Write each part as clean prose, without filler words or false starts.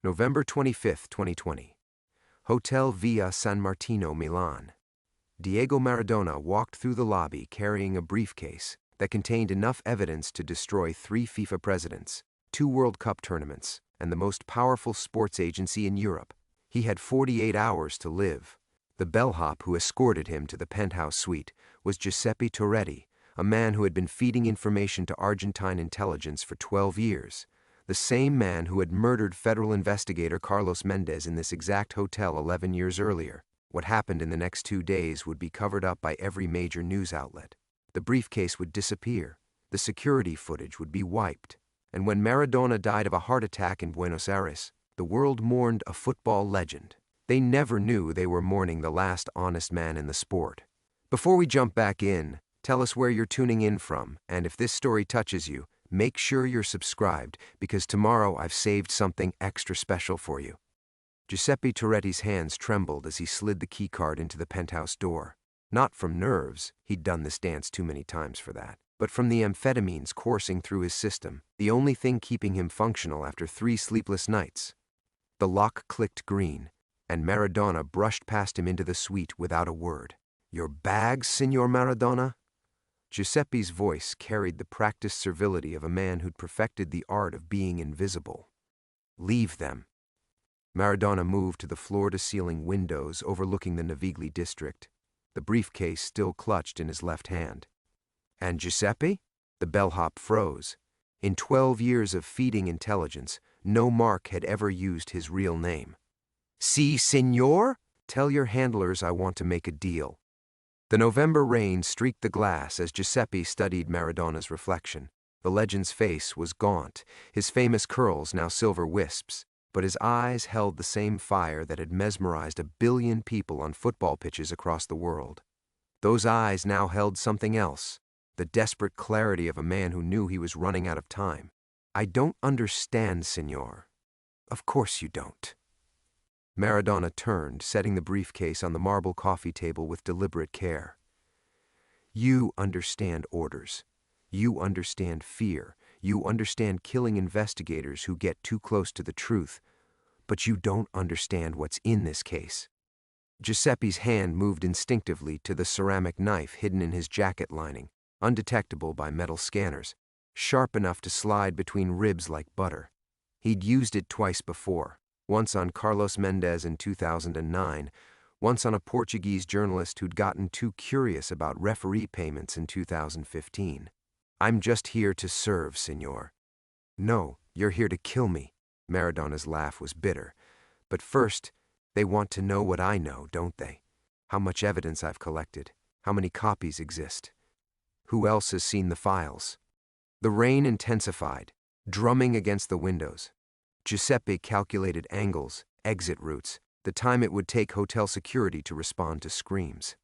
November 25, 2020. Hotel Via San Martino, Milan. Diego Maradona walked through the lobby carrying a briefcase that contained enough evidence to destroy 3 FIFA presidents, 2 World Cup tournaments, and the most powerful sports agency in Europe. He had 48 hours to live. The bellhop who escorted him to the penthouse suite was Giuseppe Torretti, a man who had been feeding information to Argentine intelligence for 12 years. The same man who had murdered federal investigator Carlos Mendez in this exact hotel 11 years earlier. What happened in the next 2 days would be covered up by every major news outlet. The briefcase would disappear. The security footage would be wiped. And when Maradona died of a heart attack in Buenos Aires, the world mourned a football legend. They never knew they were mourning the last honest man in the sport. Before we jump back in, tell us where you're tuning in from, and if this story touches you, make sure you're subscribed, because tomorrow I've saved something extra special for you. Giuseppe Torretti's hands trembled as he slid the keycard into the penthouse door. Not from nerves, he'd done this dance too many times for that, but from the amphetamines coursing through his system, the only thing keeping him functional after 3 sleepless nights. The lock clicked green, and Maradona brushed past him into the suite without a word. "Your bags, Signor Maradona?" Giuseppe's voice carried the practiced servility of a man who'd perfected the art of being invisible. "Leave them." Maradona moved to the floor-to-ceiling windows overlooking the Navigli district, the briefcase still clutched in his left hand. "And Giuseppe?" The bellhop froze. In 12 years of feeding intelligence, no mark had ever used his real name. "Si, signor? Tell your handlers I want to make a deal." The November rain streaked the glass as Giuseppe studied Maradona's reflection. The legend's face was gaunt, his famous curls now silver wisps, but his eyes held the same fire that had mesmerized 1 billion people on football pitches across the world. Those eyes now held something else, the desperate clarity of a man who knew he was running out of time. "I don't understand, signor." "Of course you don't." Maradona turned, setting the briefcase on the marble coffee table with deliberate care. "You understand orders. You understand fear. You understand killing investigators who get too close to the truth. But you don't understand what's in this case." Giuseppe's hand moved instinctively to the ceramic knife hidden in his jacket lining, undetectable by metal scanners, sharp enough to slide between ribs like butter. He'd used it twice before. Once on Carlos Mendez in 2009, once on a Portuguese journalist who'd gotten too curious about referee payments in 2015. "I'm just here to serve, signor." "No, you're here to kill me." Maradona's laugh was bitter. "But first, they want to know what I know, don't they? How much evidence I've collected, how many copies exist. Who else has seen the files?" The rain intensified, drumming against the windows. Giuseppe calculated angles, exit routes, the time it would take hotel security to respond to screams.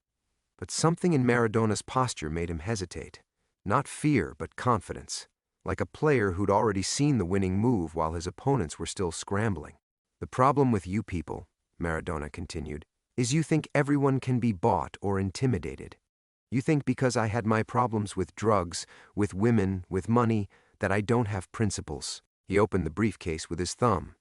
But something in Maradona's posture made him hesitate. Not fear, but confidence, like a player who'd already seen the winning move while his opponents were still scrambling. "The problem with you people," Maradona continued, "is you think everyone can be bought or intimidated. You think because I had my problems with drugs, with women, with money, that I don't have principles." He opened the briefcase with his thumb.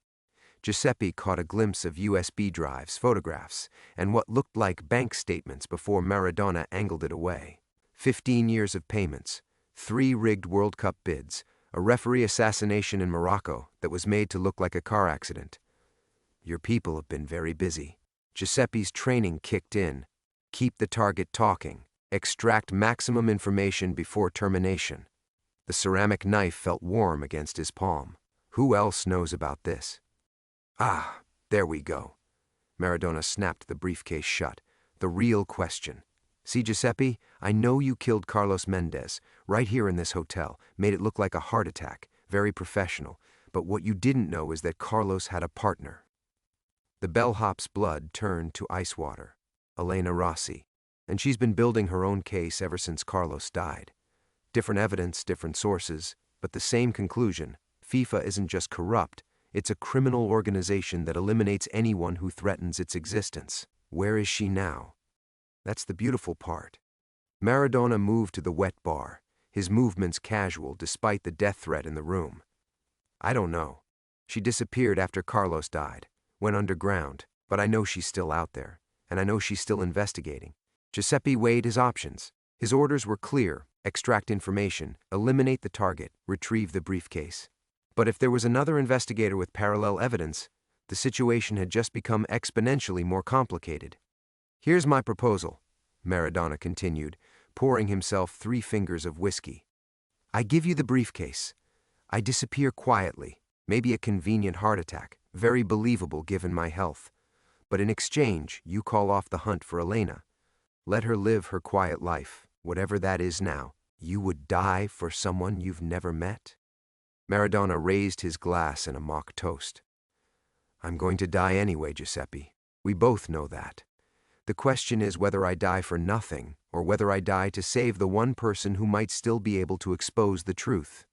Giuseppe caught a glimpse of USB drives, photographs, and what looked like bank statements before Maradona angled it away. 15 years of payments, 3 rigged World Cup bids, a referee assassination in Morocco that was made to look like a car accident. "Your people have been very busy." Giuseppe's training kicked in. Keep the target talking. Extract maximum information before termination. The ceramic knife felt warm against his palm. "Who else knows about this?" "Ah, there we go." Maradona snapped the briefcase shut. "The real question. See, Giuseppe, I know you killed Carlos Mendez, right here in this hotel, made it look like a heart attack, very professional, but what you didn't know is that Carlos had a partner." The bellhop's blood turned to ice water. Elena Rossi. And she's been building her own case ever since Carlos died. Different evidence, different sources, but the same conclusion. FIFA isn't just corrupt, it's a criminal organization that eliminates anyone who threatens its existence. Where is she now? That's the beautiful part. Maradona moved to the wet bar, his movements casual despite the death threat in the room. "I don't know. She disappeared after Carlos died, went underground, but I know she's still out there, and I know she's still investigating. Giuseppe weighed his options. His orders were clear: extract information, eliminate the target, retrieve the briefcase. But if there was another investigator with parallel evidence, the situation had just become exponentially more complicated. Here's my proposal, Maradona continued, pouring himself 3 fingers of whiskey. I give you the briefcase. I disappear quietly, maybe a convenient heart attack, very believable given my health. But in exchange, you call off the hunt for Elena. Let her live her quiet life, whatever that is now. You would die for someone you've never met? Maradona raised his glass in a mock toast. I'm going to die anyway, Giuseppe. We both know that. The question is whether I die for nothing, or whether I die to save the one person who might still be able to expose the truth.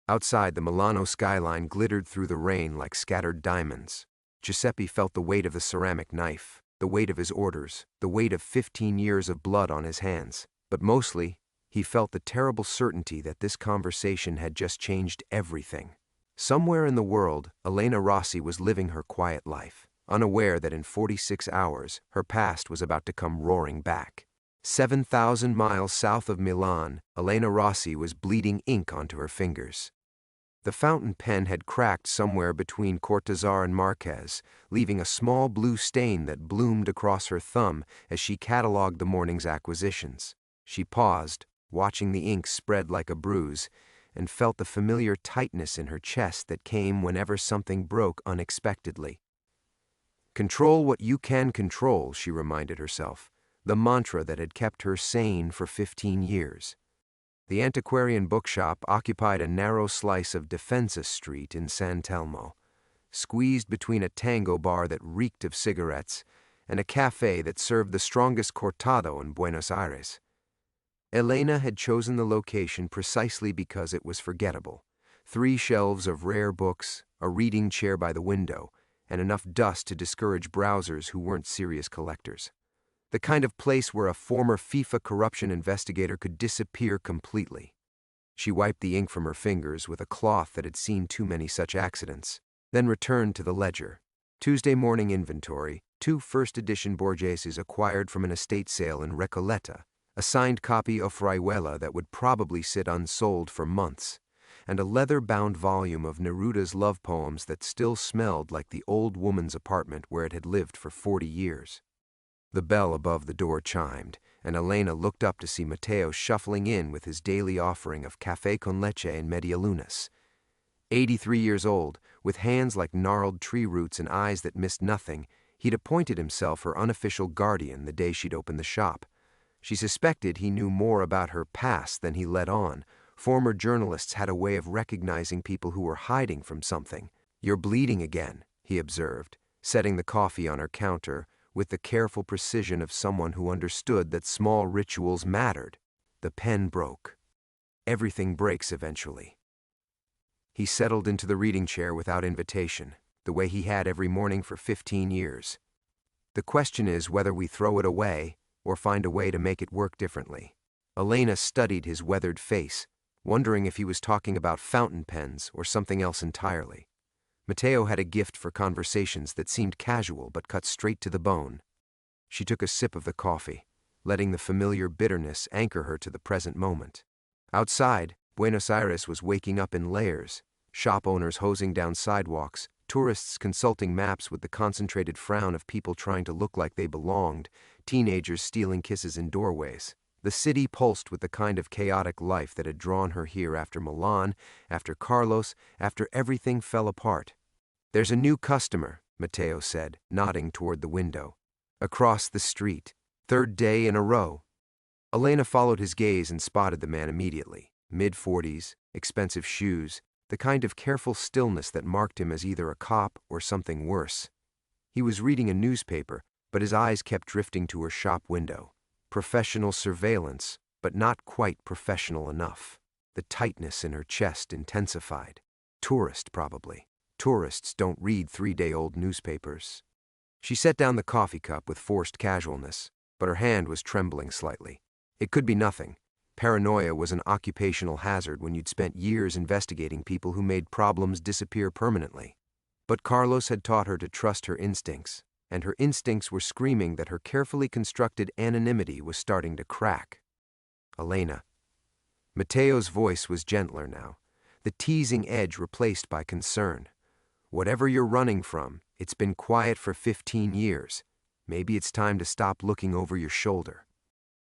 Outside, the Milano skyline glittered through the rain like scattered diamonds. Giuseppe felt the weight of the ceramic knife, the weight of his orders, the weight of 15 years of blood on his hands. But mostly, he felt the terrible certainty that this conversation had just changed everything. Somewhere in the world, Elena Rossi was living her quiet life, unaware that in 46 hours, her past was about to come roaring back. 7,000 miles south of Milan, Elena Rossi was bleeding ink onto her fingers. The fountain pen had cracked somewhere between Cortazar and Marquez, leaving a small blue stain that bloomed across her thumb as she catalogued the morning's acquisitions. She paused, watching the ink spread like a bruise, and felt the familiar tightness in her chest that came whenever something broke unexpectedly. Control what you can control, she reminded herself, the mantra that had kept her sane for 15 years. The antiquarian bookshop occupied a narrow slice of Defensa Street in San Telmo, squeezed between a tango bar that reeked of cigarettes and a cafe that served the strongest cortado in Buenos Aires. Elena had chosen the location precisely because it was forgettable. 3 shelves of rare books, a reading chair by the window, and enough dust to discourage browsers who weren't serious collectors. The kind of place where a former FIFA corruption investigator could disappear completely. She wiped the ink from her fingers with a cloth that had seen too many such accidents, then returned to the ledger. Tuesday morning inventory, 2 first-edition Borgeses acquired from an estate sale in Recoleta, a signed copy of Fraiuela that would probably sit unsold for months, and a leather-bound volume of Neruda's love poems that still smelled like the old woman's apartment where it had lived for 40 years. The bell above the door chimed, and Elena looked up to see Matteo shuffling in with his daily offering of café con leche and medialunas. 83 years old, with hands like gnarled tree roots and eyes that missed nothing, he'd appointed himself her unofficial guardian the day she'd opened the shop. She suspected he knew more about her past than he let on. Former journalists had a way of recognizing people who were hiding from something. "You're bleeding again," he observed, setting the coffee on her counter with the careful precision of someone who understood that small rituals mattered. The pen broke. Everything breaks eventually. He settled into the reading chair without invitation, the way he had every morning for 15 years. The question is whether we throw it away or find a way to make it work differently. Elena studied his weathered face, wondering if he was talking about fountain pens or something else entirely. Matteo had a gift for conversations that seemed casual but cut straight to the bone. She took a sip of the coffee, letting the familiar bitterness anchor her to the present moment. Outside, Buenos Aires was waking up in layers, shop owners hosing down sidewalks, tourists consulting maps with the concentrated frown of people trying to look like they belonged, teenagers stealing kisses in doorways. The city pulsed with the kind of chaotic life that had drawn her here after Milan, after Carlos, after everything fell apart. "There's a new customer," Matteo said, nodding toward the window. "Across the street. 3rd day in a row." Elena followed his gaze and spotted the man immediately. Mid-40s, expensive shoes, the kind of careful stillness that marked him as either a cop or something worse. He was reading a newspaper, but his eyes kept drifting to her shop window. Professional surveillance, but not quite professional enough. The tightness in her chest intensified. Tourist, probably. Tourists don't read 3-day-old newspapers. She set down the coffee cup with forced casualness, but her hand was trembling slightly. It could be nothing. Paranoia was an occupational hazard when you'd spent years investigating people who made problems disappear permanently. But Carlos had taught her to trust her instincts, and her instincts were screaming that her carefully constructed anonymity was starting to crack. Elena. Mateo's voice was gentler now, the teasing edge replaced by concern. Whatever you're running from, it's been quiet for 15 years. Maybe it's time to stop looking over your shoulder.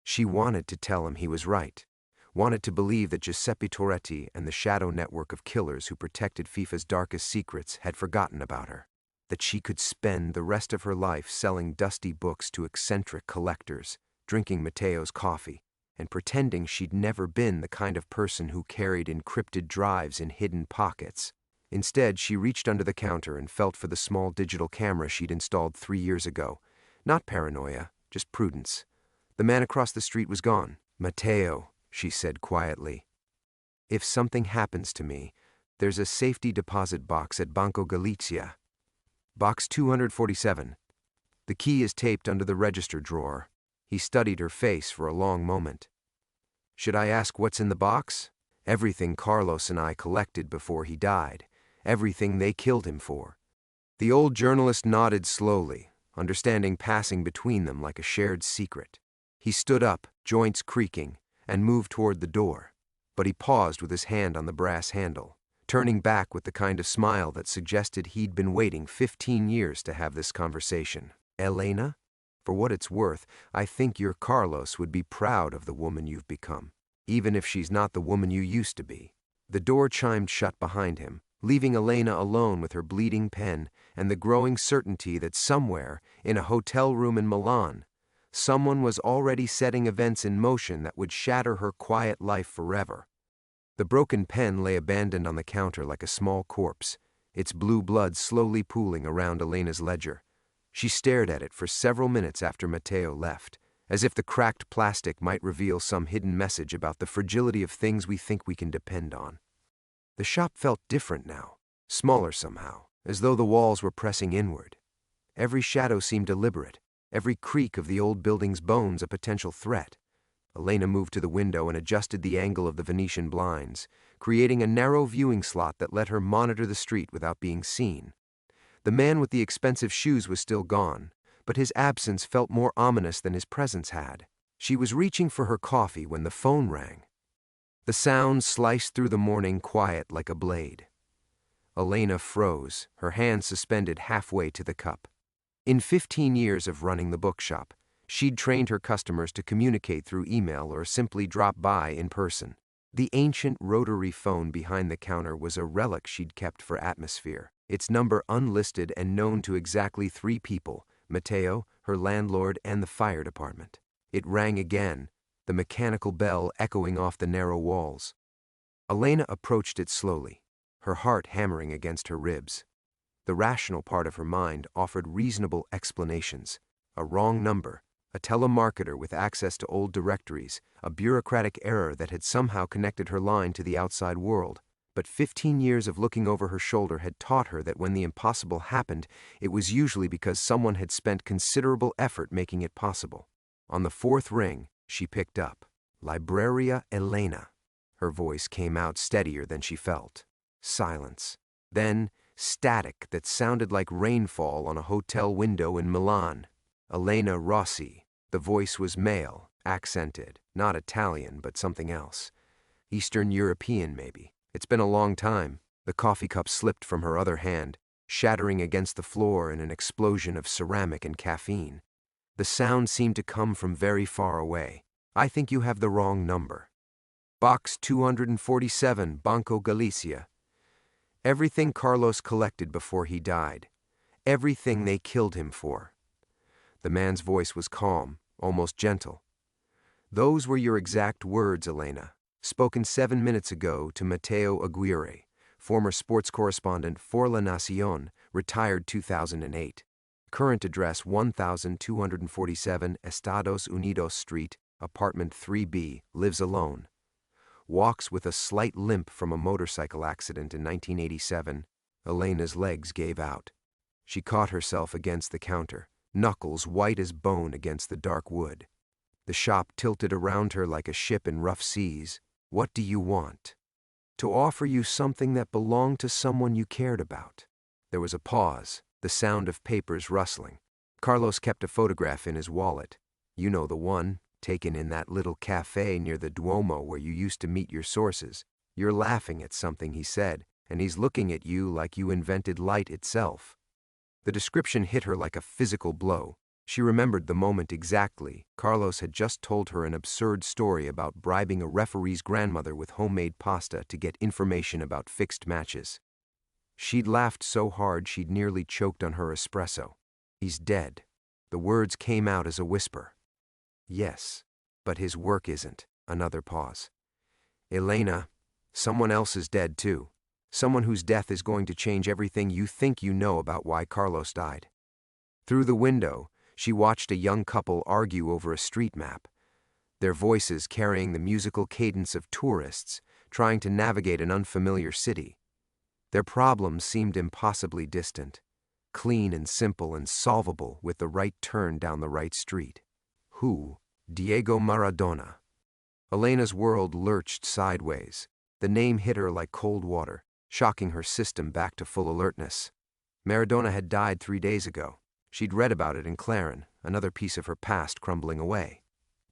She wanted to tell him he was right, wanted to believe that Giuseppe Torretti and the shadow network of killers who protected FIFA's darkest secrets had forgotten about her, that she could spend the rest of her life selling dusty books to eccentric collectors, drinking Mateo's coffee, and pretending she'd never been the kind of person who carried encrypted drives in hidden pockets. Instead, she reached under the counter and felt for the small digital camera she'd installed 3 years ago. Not paranoia, just prudence. The man across the street was gone. "Mateo," she said quietly, "if something happens to me, there's a safety deposit box at Banco Galizia. Box 247. The key is taped under the register drawer." He studied her face for a long moment. "Should I ask what's in the box?" "Everything Carlos and I collected before he died. Everything they killed him for." The old journalist nodded slowly, understanding passing between them like a shared secret. He stood up, joints creaking, and moved toward the door, but he paused with his hand on the brass handle, turning back with the kind of smile that suggested he'd been waiting 15 years to have this conversation. "Elena, for what it's worth, I think your Carlos would be proud of the woman you've become, even if she's not the woman you used to be." The door chimed shut behind him, leaving Elena alone with her bleeding pen and the growing certainty that somewhere, in a hotel room in Milan, someone was already setting events in motion that would shatter her quiet life forever. The broken pen lay abandoned on the counter like a small corpse, its blue blood slowly pooling around Elena's ledger. She stared at it for several minutes after Mateo left, as if the cracked plastic might reveal some hidden message about the fragility of things we think we can depend on. The shop felt different now, smaller somehow, as though the walls were pressing inward. Every shadow seemed deliberate, every creak of the old building's bones a potential threat. Elena moved to the window and adjusted the angle of the Venetian blinds, creating a narrow viewing slot that let her monitor the street without being seen. The man with the expensive shoes was still gone, but his absence felt more ominous than his presence had. She was reaching for her coffee when the phone rang. The sound sliced through the morning quiet like a blade. Elena froze, her hand suspended halfway to the cup. In 15 years of running the bookshop, she'd trained her customers to communicate through email or simply drop by in person. The ancient rotary phone behind the counter was a relic she'd kept for atmosphere, its number unlisted and known to exactly 3 people, Mateo, her landlord, and the fire department. It rang again, the mechanical bell echoing off the narrow walls. Elena approached it slowly, her heart hammering against her ribs. The rational part of her mind offered reasonable explanations. A wrong number, a telemarketer with access to old directories, a bureaucratic error that had somehow connected her line to the outside world. But 15 years of looking over her shoulder had taught her that when the impossible happened, it was usually because someone had spent considerable effort making it possible. On the 4th ring, she picked up. "Libreria Elena." Her voice came out steadier than she felt. Silence. Then, static that sounded like rainfall on a hotel window in Milan. "Elena Rossi." The voice was male, accented, not Italian, but something else. Eastern European, maybe. It's been a long time. The coffee cup slipped from her other hand, shattering against the floor in an explosion of ceramic and caffeine. The sound seemed to come from very far away. "I think you have the wrong number. Box 247, Banco Galizia. Everything Carlos collected before he died. Everything they killed him for." The man's voice was calm, almost gentle. "Those were your exact words, Elena, spoken 7 minutes ago to Matteo Aguirre, former sports correspondent for La Nacion, retired 2008. Current address 1247 Estados Unidos Street, apartment 3B, lives alone. Walks with a slight limp from a motorcycle accident in 1987. Elena's legs gave out. She caught herself against the counter, knuckles white as bone against the dark wood. The shop tilted around her like a ship in rough seas. "What do you want?" "To offer you something that belonged to someone you cared about." There was a pause, the sound of papers rustling. Carlos kept a photograph in his wallet. You know the one, taken in that little cafe near the Duomo where you used to meet your sources. You're laughing at something he said, and he's looking at you like you invented light itself. The description hit her like a physical blow. She remembered the moment exactly. Carlos had just told her an absurd story about bribing a referee's grandmother with homemade pasta to get information about fixed matches. She'd laughed so hard she'd nearly choked on her espresso. He's dead. The words came out as a whisper. Yes, but his work isn't. Another pause. Elena, someone else is dead too. Someone whose death is going to change everything you think you know about why Carlos died. Through the window, she watched a young couple argue over a street map, their voices carrying the musical cadence of tourists trying to navigate an unfamiliar city. Their problems seemed impossibly distant, clean and simple and solvable with the right turn down the right street. Who? Diego Maradona. Elena's world lurched sideways. The name hit her like cold water, shocking her system back to full alertness. Maradona had died 3 days ago. She'd read about it in Clarin, another piece of her past crumbling away.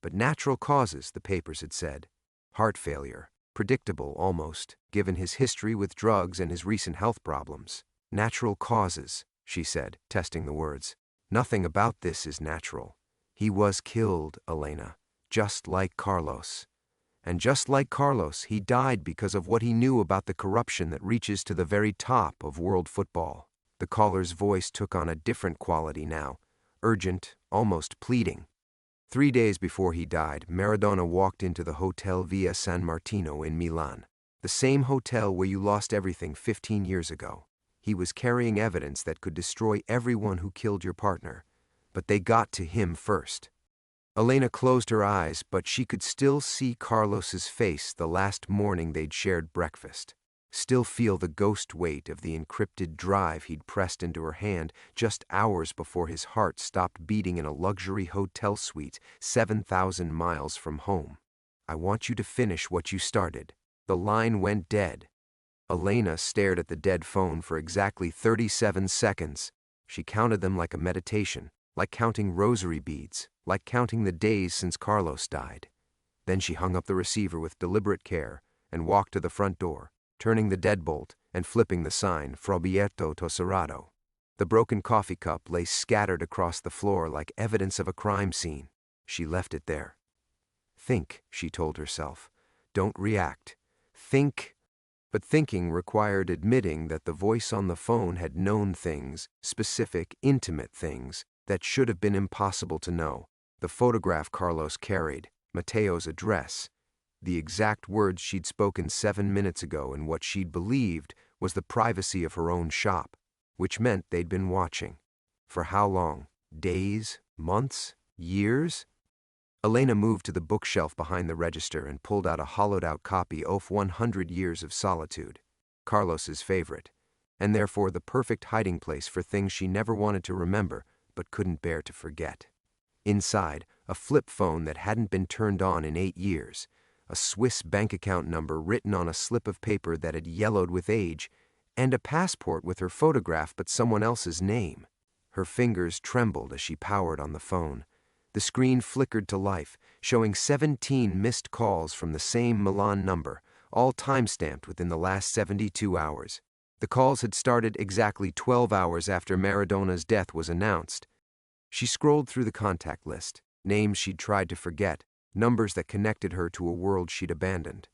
But natural causes, the papers had said. Heart failure. Predictable, almost, given his history with drugs and his recent health problems. Natural causes, she said, testing the words. Nothing about this is natural. He was killed, Elena, just like Carlos. And just like Carlos, he died because of what he knew about the corruption that reaches to the very top of world football. The caller's voice took on a different quality now, urgent, almost pleading. 3 days before he died, Maradona walked into the Hotel Via San Martino in Milan, the same hotel where you lost everything 15 years ago. He was carrying evidence that could destroy everyone who killed your partner, but they got to him first. Elena closed her eyes, but she could still see Carlos's face the last morning they'd shared breakfast. Still feel the ghost weight of the encrypted drive he'd pressed into her hand just hours before his heart stopped beating in a luxury hotel suite 7,000 miles from home. I want you to finish what you started. The line went dead. Elena stared at the dead phone for exactly 37 seconds. She counted them like a meditation, like counting rosary beads, like counting the days since Carlos died. Then she hung up the receiver with deliberate care and walked to the front door, turning the deadbolt and flipping the sign, Frobierto Tosserado. The broken coffee cup lay scattered across the floor like evidence of a crime scene. She left it there. Think, she told herself. Don't react. Think. But thinking required admitting that the voice on the phone had known things, specific, intimate things, that should have been impossible to know. The photograph Carlos carried, Mateo's address, the exact words she'd spoken 7 minutes ago in what she'd believed was the privacy of her own shop, which meant they'd been watching. For how long? Days? Months? Years? Elena moved to the bookshelf behind the register and pulled out a hollowed-out copy of 100 Years of Solitude, Carlos's favorite, and therefore the perfect hiding place for things she never wanted to remember but couldn't bear to forget. Inside, a flip phone that hadn't been turned on in 8 years, a Swiss bank account number written on a slip of paper that had yellowed with age, and a passport with her photograph but someone else's name. Her fingers trembled as she powered on the phone. The screen flickered to life, showing 17 missed calls from the same Milan number, all time-stamped within the last 72 hours. The calls had started exactly 12 hours after Maradona's death was announced. She scrolled through the contact list, names she'd tried to forget, numbers that connected her to a world she'd abandoned.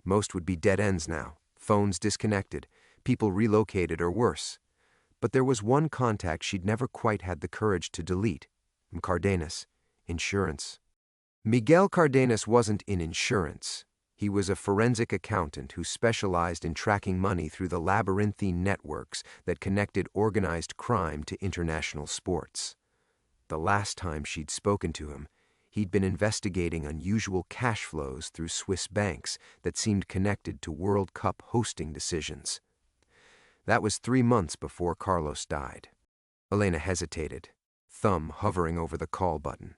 Most would be dead ends now, phones disconnected, people relocated or worse. But there was one contact she'd never quite had the courage to delete. Cardenas. Insurance. Miguel Cardenas wasn't in insurance. He was a forensic accountant who specialized in tracking money through the labyrinthine networks that connected organized crime to international sports. The last time she'd spoken to him, he'd been investigating unusual cash flows through Swiss banks that seemed connected to World Cup hosting decisions. That was 3 months before Carlos died. Elena hesitated, thumb hovering over the call button.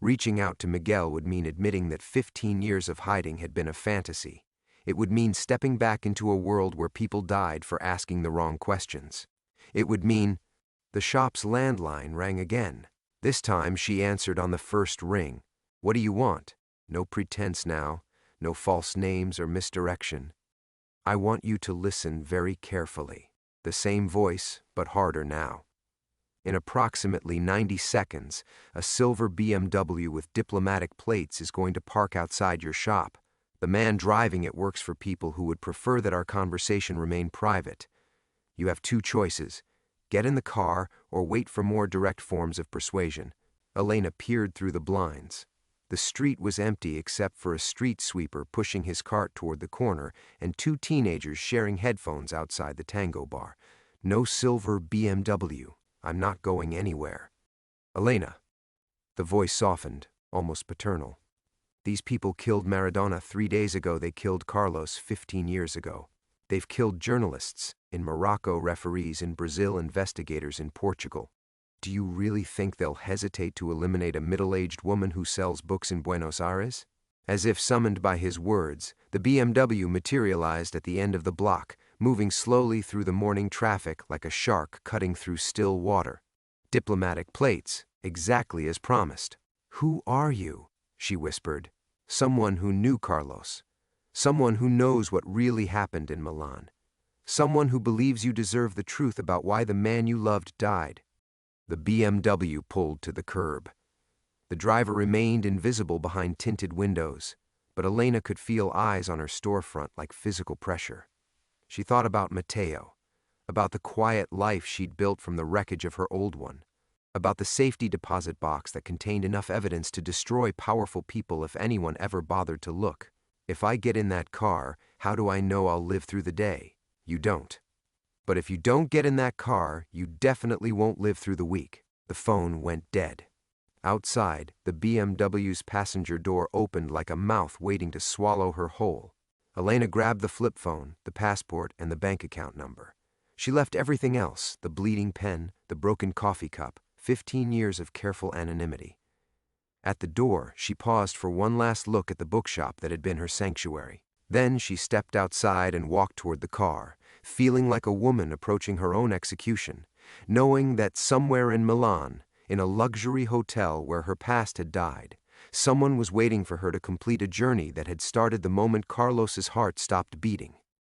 Reaching out to Miguel would mean admitting that 15 years of hiding had been a fantasy. It would mean stepping back into a world where people died for asking the wrong questions. It would mean the shop's landline rang again. This time she answered on the first ring. What do you want? No pretense now, no false names or misdirection. I want you to listen very carefully. The same voice, but harder now. In approximately 90 seconds, a silver BMW with diplomatic plates is going to park outside your shop. The man driving it works for people who would prefer that our conversation remain private. You have two choices. Get in the car or wait for more direct forms of persuasion. Elena peered through the blinds. The street was empty except for a street sweeper pushing his cart toward the corner and two teenagers sharing headphones outside the Tango bar. No silver BMW. I'm not going anywhere. Elena. The voice softened, almost paternal. These people killed Maradona 3 days ago. They killed Carlos 15 years ago. They've killed journalists in Morocco, referees in Brazil, investigators in Portugal. Do you really think they'll hesitate to eliminate a middle-aged woman who sells books in Buenos Aires? As if summoned by his words, the BMW materialized at the end of the block, moving slowly through the morning traffic like a shark cutting through still water. Diplomatic plates, exactly as promised. Who are you? She whispered. Someone who knew Carlos. Someone who knows what really happened in Milan. Someone who believes you deserve the truth about why the man you loved died. The BMW pulled to the curb. The driver remained invisible behind tinted windows, but Elena could feel eyes on her storefront like physical pressure. She thought about Matteo, about the quiet life she'd built from the wreckage of her old one, about the safety deposit box that contained enough evidence to destroy powerful people if anyone ever bothered to look. If I get in that car, how do I know I'll live through the day? You don't. But if you don't get in that car, you definitely won't live through the week. The phone went dead. Outside, the BMW's passenger door opened like a mouth waiting to swallow her whole. Elena grabbed the flip phone, the passport, and the bank account number. She left everything else, the bleeding pen, the broken coffee cup, 15 years of careful anonymity. At the door, she paused for one last look at the bookshop that had been her sanctuary. Then she stepped outside and walked toward the car, feeling like a woman approaching her own execution, knowing that somewhere in Milan, in a luxury hotel where her past had died, someone was waiting for her to complete a journey that had started the moment Carlos's heart stopped beating.